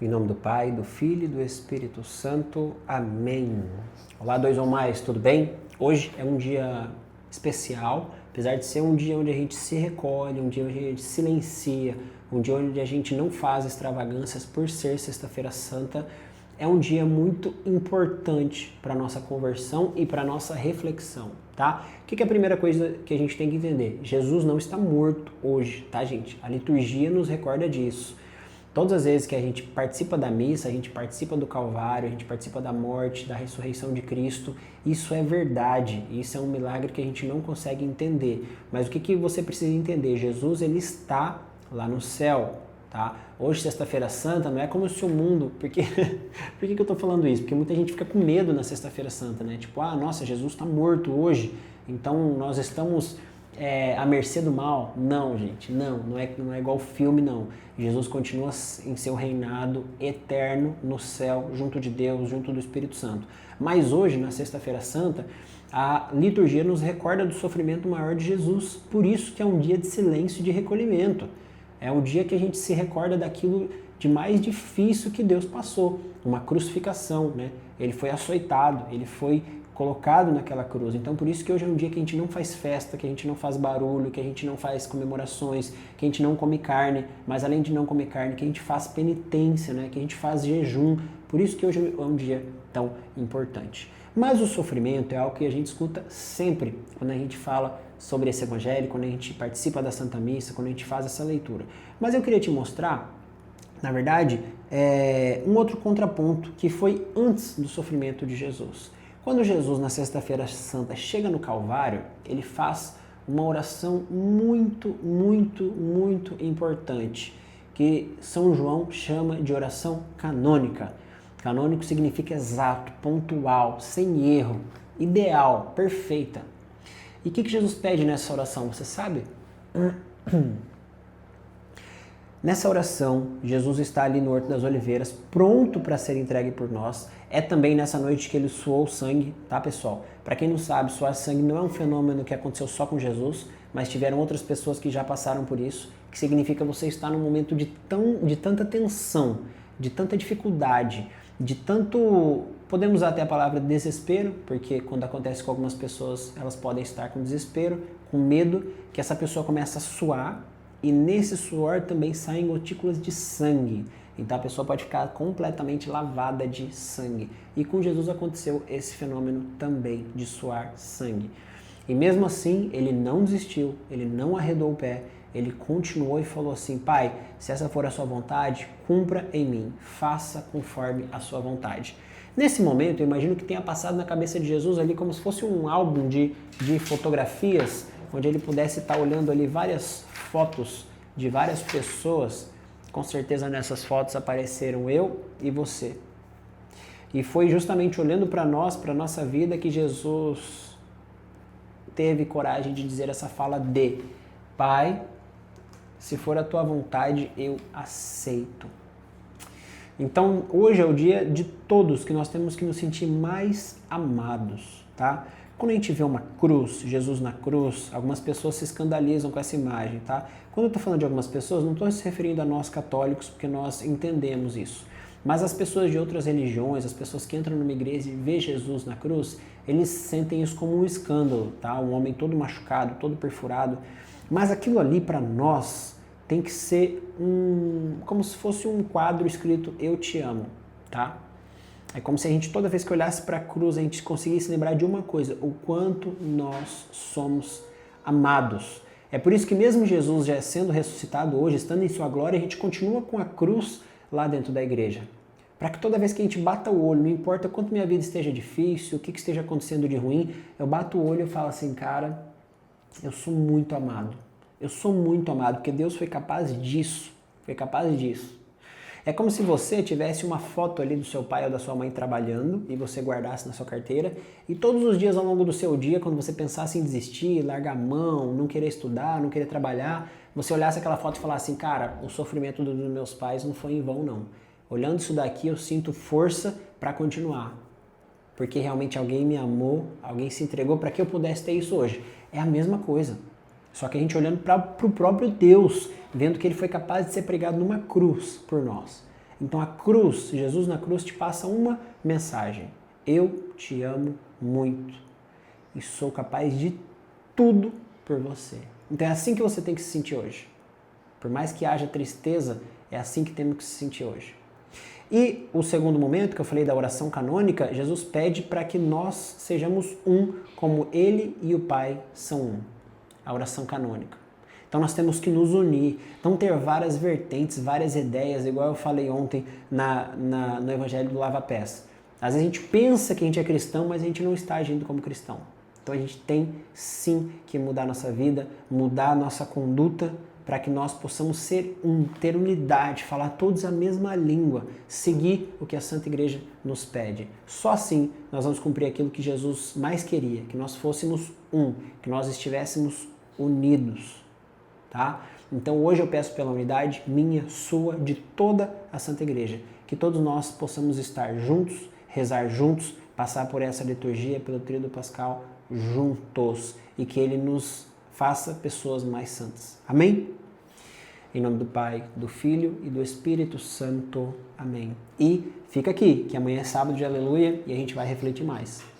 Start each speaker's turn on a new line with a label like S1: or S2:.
S1: Em nome do Pai, do Filho e do Espírito Santo. Amém. Olá, dois ou mais, tudo bem? Hoje é um dia especial, apesar de ser um dia onde a gente se recolhe, um dia onde a gente silencia, um dia onde a gente não faz extravagâncias por ser Sexta-feira Santa. É um dia muito importante para a nossa conversão e para a nossa reflexão, tá? O que é a primeira coisa que a gente tem que entender? Jesus não está morto hoje, tá, gente? A liturgia nos recorda disso. Todas as vezes que a gente participa da missa, a gente participa do Calvário, a gente participa da morte, da ressurreição de Cristo, isso é verdade, isso é um milagre que a gente não consegue entender. Mas o que você precisa entender? Jesus, ele está lá no céu, tá? Hoje, Sexta-feira Santa, não é como se o mundo... Por que eu estou falando isso? Porque muita gente fica com medo na Sexta-feira Santa, né? Tipo, nossa, Jesus está morto hoje, então nós estamos... à mercê do mal. Não, gente, não é igual filme, não. Jesus continua em seu reinado eterno no céu, junto de Deus, junto do Espírito Santo. Mas hoje, na Sexta-feira Santa, a liturgia nos recorda do sofrimento maior de Jesus. Por isso que é um dia de silêncio e de recolhimento. É um dia que a gente se recorda daquilo de mais difícil que Deus passou. Uma crucificação, né? Ele foi açoitado, ele foi colocado naquela cruz. Então, por isso que hoje é um dia que a gente não faz festa, que a gente não faz barulho, que a gente não faz comemorações, que a gente não come carne, mas além de não comer carne, que a gente faz penitência, né? Que a gente faz jejum. Por isso que hoje é um dia tão importante. Mas o sofrimento é algo que a gente escuta sempre quando a gente fala sobre esse evangelho, quando a gente participa da Santa Missa, quando a gente faz essa leitura. Mas eu queria te mostrar, na verdade, um outro contraponto que foi antes do sofrimento de Jesus. Quando Jesus, na Sexta-feira Santa, chega no Calvário, ele faz uma oração muito importante, que São João chama de oração canônica. Canônico significa exato, pontual, sem erro, ideal, perfeita. E o que Jesus pede nessa oração, você sabe? Nessa oração, Jesus está ali no Horto das Oliveiras, pronto para ser entregue por nós. É também nessa noite que ele suou sangue, tá, pessoal? Para quem não sabe, suar sangue não é um fenômeno que aconteceu só com Jesus, mas tiveram outras pessoas que já passaram por isso, que significa você estar num momento de tanta tensão, de tanta dificuldade, de tanto... Podemos usar até a palavra desespero, porque quando acontece com algumas pessoas, elas podem estar com desespero, com medo, que essa pessoa começa a suar, e nesse suor também saem gotículas de sangue. Então a pessoa pode ficar completamente lavada de sangue. E com Jesus aconteceu esse fenômeno também de suar sangue. E mesmo assim, ele não desistiu, ele não arredou o pé, ele continuou e falou assim: Pai, se essa for a sua vontade, cumpra em mim, faça conforme a sua vontade. Nesse momento, eu imagino que tenha passado na cabeça de Jesus ali como se fosse um álbum de fotografias, onde ele pudesse estar olhando ali várias fotos de várias pessoas. Com certeza nessas fotos apareceram eu e você. E foi justamente olhando para nós, para a nossa vida, que Jesus teve coragem de dizer essa fala de: Pai, se for a tua vontade, eu aceito. Então, hoje é o dia de todos que nós temos que nos sentir mais amados, tá? Quando a gente vê uma cruz, Jesus na cruz, algumas pessoas se escandalizam com essa imagem, tá? Quando eu estou falando de algumas pessoas, não estou se referindo a nós católicos, porque nós entendemos isso. Mas as pessoas de outras religiões, as pessoas que entram numa igreja e vê Jesus na cruz, eles sentem isso como um escândalo, tá? Um homem todo machucado, todo perfurado. Mas aquilo ali, para nós, tem que ser como se fosse um quadro escrito "Eu te amo", tá? É como se a gente, toda vez que olhasse para a cruz, a gente conseguisse lembrar de uma coisa: o quanto nós somos amados. É por isso que mesmo Jesus já sendo ressuscitado hoje, estando em sua glória, a gente continua com a cruz lá dentro da igreja. Para que toda vez que a gente bata o olho, não importa quanto minha vida esteja difícil, o que esteja acontecendo de ruim, eu bato o olho e falo assim: cara, eu sou muito amado. Eu sou muito amado, porque Deus foi capaz disso. Foi capaz disso. É como se você tivesse uma foto ali do seu pai ou da sua mãe trabalhando e você guardasse na sua carteira, e todos os dias ao longo do seu dia, quando você pensasse em desistir, largar a mão, não querer estudar, não querer trabalhar, você olhasse aquela foto e falasse assim: cara, o sofrimento dos meus pais não foi em vão, não. Olhando isso daqui, eu sinto força para continuar, porque realmente alguém me amou, alguém se entregou para que eu pudesse ter isso hoje. É a mesma coisa. Só que a gente olhando para o próprio Deus, vendo que ele foi capaz de ser pregado numa cruz por nós. Então a cruz, Jesus na cruz te passa uma mensagem: eu te amo muito e sou capaz de tudo por você. Então é assim que você tem que se sentir hoje. Por mais que haja tristeza, é assim que temos que se sentir hoje. E o segundo momento, que eu falei da oração canônica, Jesus pede para que nós sejamos um, como Ele e o Pai são um. A oração canônica. Então nós temos que nos unir, não ter várias vertentes, várias ideias, igual eu falei ontem no Evangelho do Lava Pés. Às vezes a gente pensa que a gente é cristão, mas a gente não está agindo como cristão. Então a gente tem sim que mudar a nossa vida, mudar a nossa conduta, para que nós possamos ser um, ter unidade, falar todos a mesma língua, seguir o que a Santa Igreja nos pede. Só assim nós vamos cumprir aquilo que Jesus mais queria, que nós fôssemos um, que nós estivéssemos unidos, tá? Então hoje eu peço pela unidade minha, sua, de toda a Santa Igreja, que todos nós possamos estar juntos, rezar juntos, passar por essa liturgia, pelo Tríduo Pascal juntos, e que Ele nos faça pessoas mais santas. Amém? Em nome do Pai, do Filho e do Espírito Santo. Amém. E fica aqui, que amanhã é sábado de Aleluia e a gente vai refletir mais.